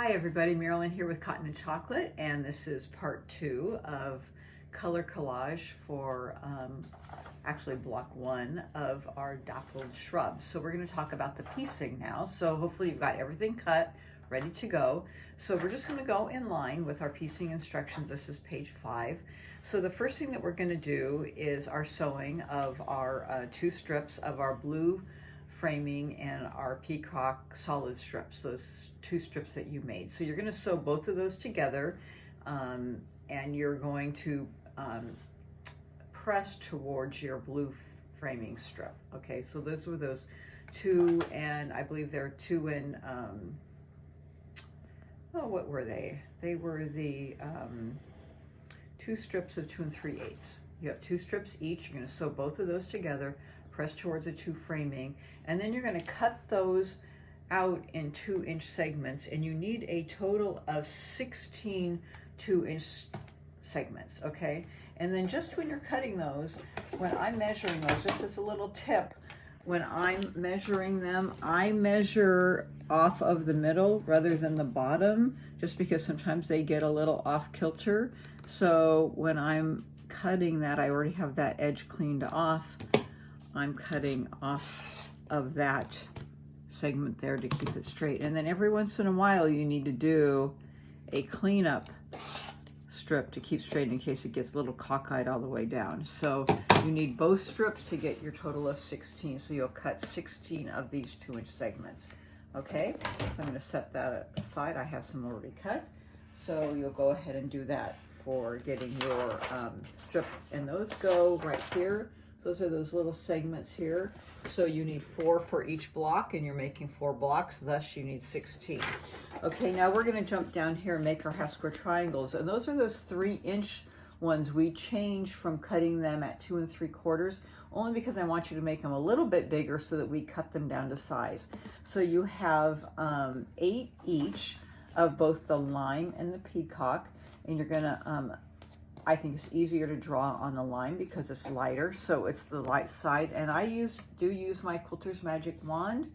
Hi everybody, Marilyn here with Cotton and Chocolate, and this is part 2 of color collage for actually block 1 of our Dappled Shrubs. So we're going to talk about the piecing now. So hopefully you've got everything cut, ready to go. So we're just going to go in line with our piecing instructions. This is page 5. So the first thing that we're going to do is our sewing of our 2 strips of our blue framing and our peacock solid strips, those 2 strips that you made. So you're going to sew both of those together, and you're going to press towards your blue framing strip. Okay, so those were those 2, and I believe they're 2 in oh, what were they? They were the 2 strips of 2 3/8. You have 2 strips each. You're going to sew both of those together, press towards the 2 framing, and then you're going to cut those out in 2-inch segments, and you need a total of 16 2-inch segments. Okay, and then just when you're cutting those, when I'm measuring those, just as a little tip, when I'm measuring them, I measure off of the middle rather than the bottom, just because sometimes they get a little off kilter. So when I'm cutting that, I already have that edge cleaned off. I'm cutting off of that segment there to keep it straight. And then every once in a while you need to do a cleanup strip to keep straight in case it gets a little cockeyed all the way down. So you need both strips to get your total of 16. So you'll cut 16 of these 2-inch segments. Okay, so I'm going to set that aside. I have some already cut. So you'll go ahead and do that for getting your strip, and those go right here. Those are those little segments here. So you need 4 for each block, and you're making 4 blocks, thus you need 16. Okay, now we're going to jump down here and make our half square triangles, and those are those 3-inch ones. We changed from cutting them at 2 3/4, only because I want you to make them a little bit bigger so that we cut them down to size. So you have 8 each of both the lime and the peacock, and you're going to I think it's easier to draw on the line because it's lighter, so it's the light side. And I do use my Quilter's Magic Wand,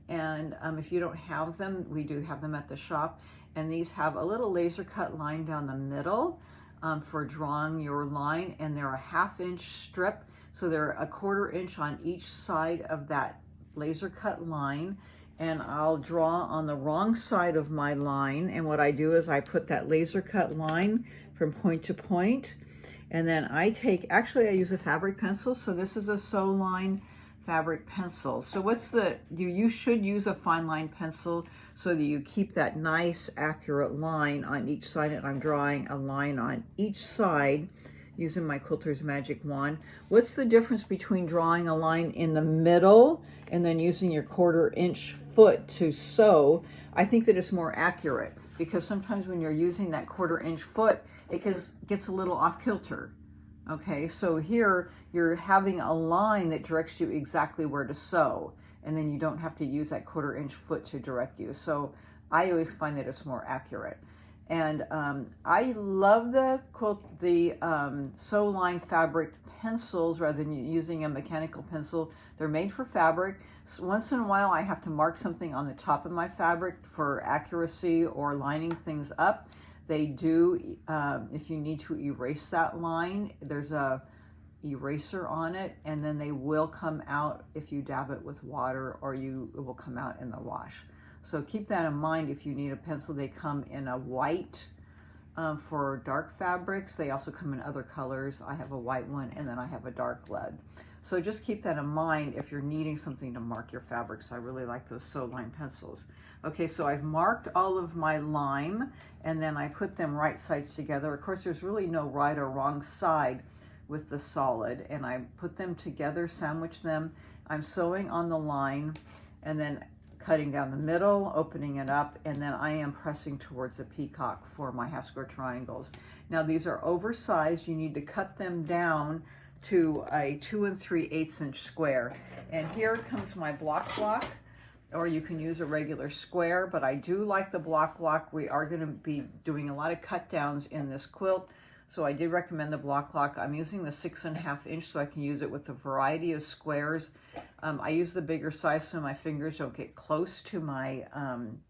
and if you don't have them, we do have them at the shop. And these have a little laser cut line down the middle for drawing your line, and they're a 1/2 inch strip, so they're a 1/4 inch on each side of that laser cut line. And I'll draw on the wrong side of my line, and what I do is I put that laser cut line from point to point, and then I take, actually I use a fabric pencil, so this is a Sew Line fabric pencil. So you should use a fine line pencil so that you keep that nice accurate line on each side, and I'm drawing a line on each side using my Quilter's Magic Wand. What's the difference between drawing a line in the middle and then using your 1/4 inch foot to sew? I think that it's more accurate, because sometimes when you're using that 1/4 inch foot, it gets a little off kilter. Okay, so here you're having a line that directs you exactly where to sew, and then you don't have to use that 1/4 inch foot to direct you. So I always find that it's more accurate. And I love the Sew Line fabric pencils rather than using a mechanical pencil. They're made for fabric. So once in a while I have to mark something on the top of my fabric for accuracy or lining things up. They do, if you need to erase that line, there's a eraser on it, and then they will come out if you dab it with water, or it will come out in the wash. So keep that in mind if you need a pencil. They come in a white for dark fabrics. They also come in other colors. I have a white one, and then I have a dark lead. So just keep that in mind if you're needing something to mark your fabrics. I really like those Sew Line pencils. Okay, so I've marked all of my lime, and then I put them right sides together. Of course, there's really no right or wrong side with the solid, and I put them together, sandwich them. I'm sewing on the line, and then cutting down the middle, opening it up, and then I am pressing towards the peacock for my half square triangles. Now these are oversized. You need to cut them down to a 2 3/8 inch square. And here comes my block, or you can use a regular square, but I do like the block. We are going to be doing a lot of cut downs in this quilt, so I did recommend the block. I'm using the 6.5 inch so I can use it with a variety of squares. I use the bigger size so my fingers don't get close to my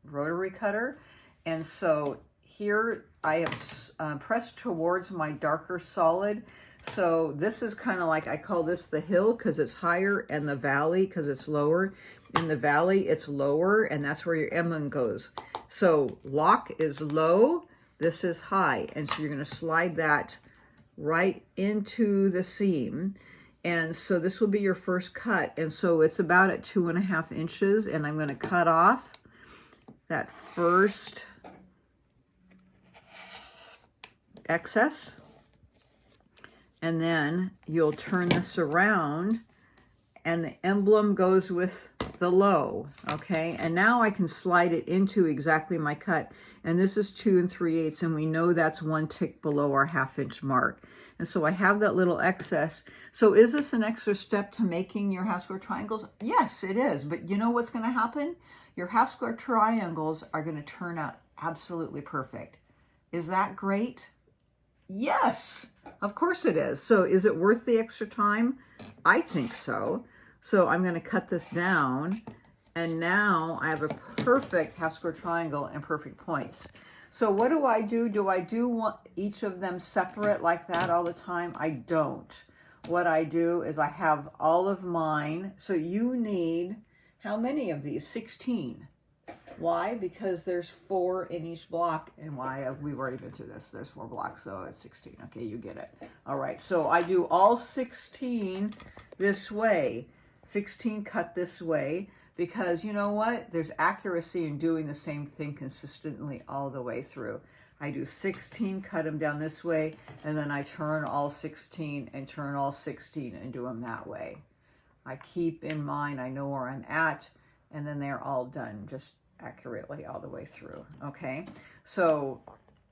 rotary cutter, And so here I have pressed towards my darker solid. So this is kind of like, I call this the hill because it's higher, and the valley because it's lower. In the valley, it's lower, and that's where your emblem goes. So lock is low, this is high. And so you're going to slide that right into the seam. And so this will be your first cut. And so it's about at 2.5 inches, and I'm going to cut off that first excess. And then you'll turn this around, and the emblem goes with the low, okay? And now I can slide it into exactly my cut. And this is 2 3/8, and we know that's 1 tick below our 1/2 inch mark. And so I have that little excess. So is this an extra step to making your half square triangles? Yes, it is. But you know what's going to happen? Your half square triangles are going to turn out absolutely perfect. Is that great? Yes, of course it is. So is it worth the extra time? I think so. So I'm going to cut this down, and now I have a perfect half square triangle and perfect points. So what do I do? Do I do want each of them separate like that all the time? I don't. What I do is I have all of mine. So you need, how many of these? 16. Why? Because there's 4 in each block. And why? We've already been through this. There's 4 blocks, so it's 16. Okay, you get it. All right, so I do all 16 this way. 16 cut this way, because you know what? There's accuracy in doing the same thing consistently all the way through. I do 16, cut them down this way, and then I turn all 16 and turn all 16 and do them that way. I keep in mind, I know where I'm at, and then they're all done just accurately all the way through. Okay, so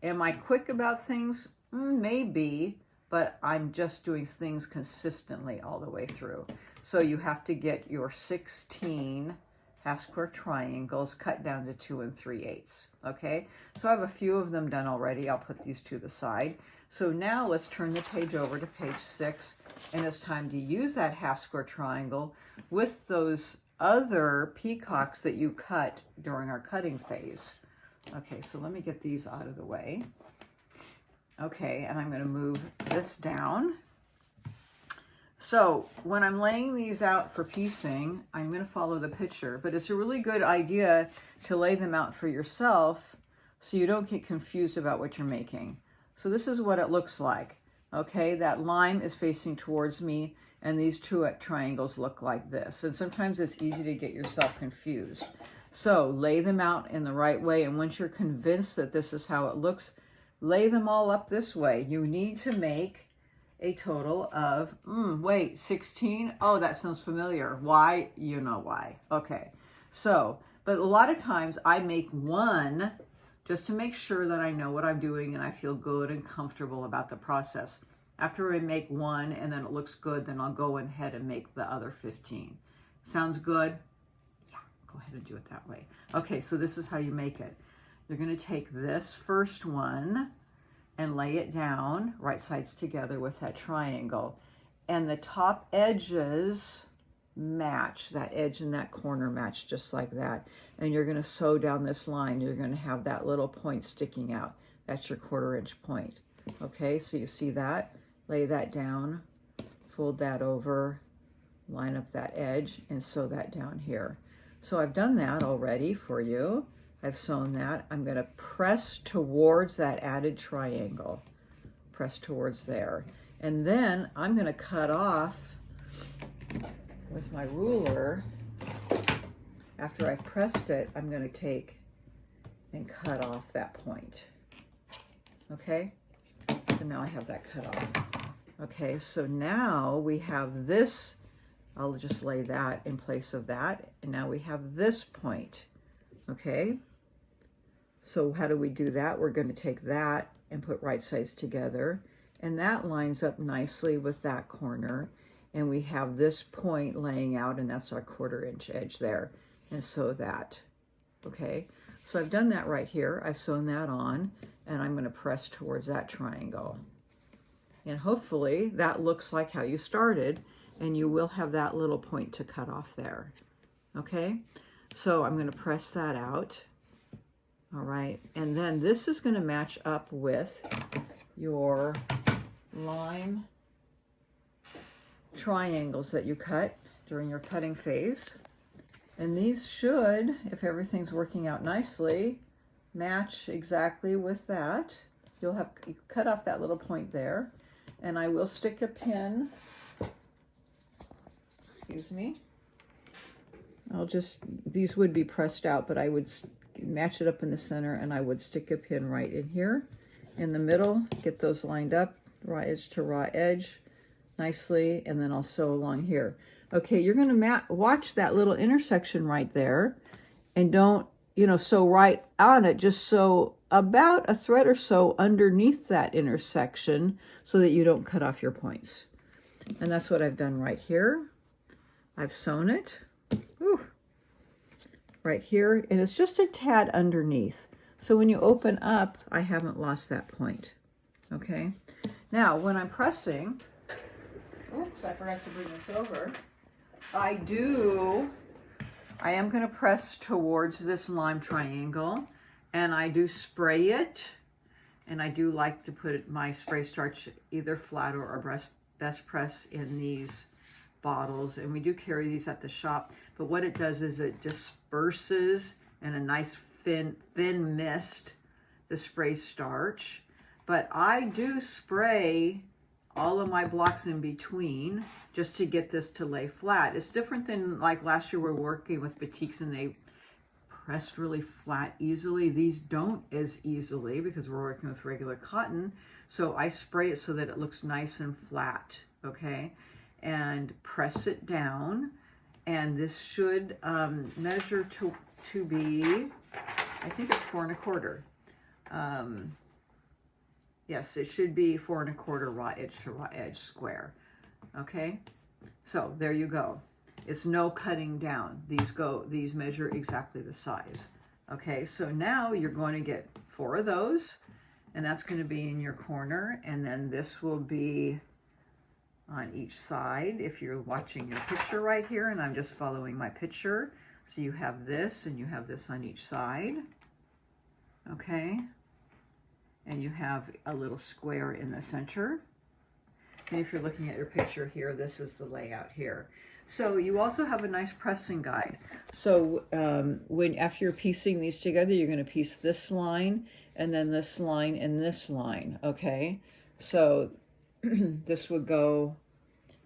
am I quick about things? Maybe, but I'm just doing things consistently all the way through. So you have to get your 16 half square triangles cut down to 2 3/8. Okay, so I have a few of them done already. I'll put these to the side. So now let's turn the page over to page 6, and it's time to use that half square triangle with those other peacocks that you cut during our cutting phase. Okay, so let me get these out of the way. Okay, and I'm going to move this down. So when I'm laying these out for piecing, I'm going to follow the picture, but it's a really good idea to lay them out for yourself so you don't get confused about what you're making. So this is what it looks like. Okay, that line is facing towards me, and these 2 triangles look like this. And sometimes it's easy to get yourself confused. So lay them out in the right way, and once you're convinced that this is how it looks, lay them all up this way. You need to make a total of, 16? Oh, that sounds familiar. Why? You know why. Okay, so, but a lot of times I make 1 just to make sure that I know what I'm doing and I feel good and comfortable about the process. After I make 1 and then it looks good, then I'll go ahead and make the other 15. Sounds good? Yeah, go ahead and do it that way. Okay, so this is how you make it. You're going to take this first one and lay it down, right sides together with that triangle. And the top edges match, that edge and that corner match just like that. And you're gonna sew down this line. You're gonna have that little point sticking out. That's your 1/4 inch point. Okay, so you see that? Lay that down, fold that over, line up that edge, and sew that down here. So I've done that already for you. I've sewn that. I'm going to press towards that added triangle. Press towards there. And then I'm going to cut off with my ruler. After I've pressed it, I'm going to take and cut off that point. Okay? So now I have that cut off. Okay, so now we have this. I'll just lay that in place of that. And now we have this point. Okay? So how do we do that? We're going to take that and put right sides together, and that lines up nicely with that corner, and we have this point laying out, and that's our 1/4 inch edge there, and sew that. Okay, so I've done that right here. I've sewn that on, and I'm going to press towards that triangle, and hopefully that looks like how you started, and you will have that little point to cut off there. Okay, so I'm going to press that out. All right, and then this is going to match up with your lime triangles that you cut during your cutting phase. And these should, if everything's working out nicely, match exactly with that. You'll have cut off that little point there, and I will stick a pin, excuse me. These would be pressed out, but I would match it up in the center, and I would stick a pin right in here in the middle, get those lined up, raw edge to raw edge nicely, and then I'll sew along here. Okay, you're gonna watch that little intersection right there, and don't, sew right on it, just sew about a thread or so underneath that intersection so that you don't cut off your points. And that's what I've done right here. I've sewn it. Ooh. Right here, and it's just a tad underneath. So when you open up, I haven't lost that point. Okay, now when I'm pressing, oops, I forgot to bring this over. I am going to press towards this lime triangle, and I do spray it, and I do like to put my spray starch either flat or best press in these bottles, and we do carry these at the shop. But what it does is it disperses in a nice thin mist the spray starch. But I do spray all of my blocks in between just to get this to lay flat. It's different than like last year we were working with batiks and they pressed really flat easily. These don't as easily because we're working with regular cotton. So I spray it so that it looks nice and flat, okay? And press it down, and this should measure to be, I think it's 4 1/4. Yes, it should be 4 1/4 raw edge to raw edge square. Okay, so there you go. It's no cutting down. These measure exactly the size. Okay, so now you're going to get 4 of those, and that's going to be in your corner, and then this will be on each side. If you're watching your picture right here, and I'm just following my picture, so you have this and you have this on each side, okay, and you have a little square in the center. And if you're looking at your picture here, this is the layout here. So you also have a nice pressing guide. So after you're piecing these together, you're going to piece this line and then this line and this line, okay? So this would go,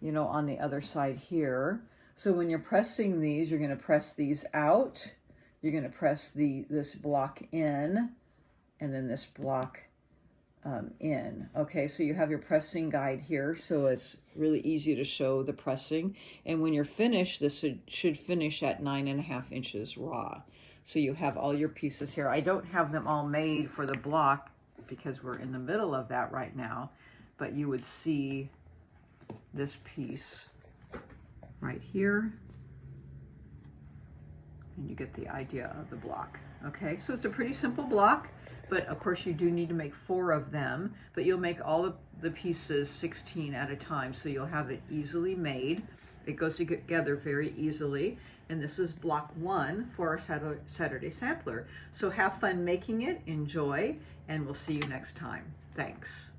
on the other side here. So when you're pressing these, you're going to press these out. You're going to press this block in, and then this block in. Okay, so you have your pressing guide here, so it's really easy to show the pressing. And when you're finished, this should finish at 9.5 inches raw. So you have all your pieces here. I don't have them all made for the block because we're in the middle of that right now, but you would see this piece right here, and you get the idea of the block. Okay, so it's a pretty simple block, but of course you do need to make 4 of them, but you'll make all of the pieces 16 at a time, so you'll have it easily made. It goes together very easily, and this is block 1 for our Saturday sampler. So have fun making it, enjoy, and we'll see you next time. Thanks.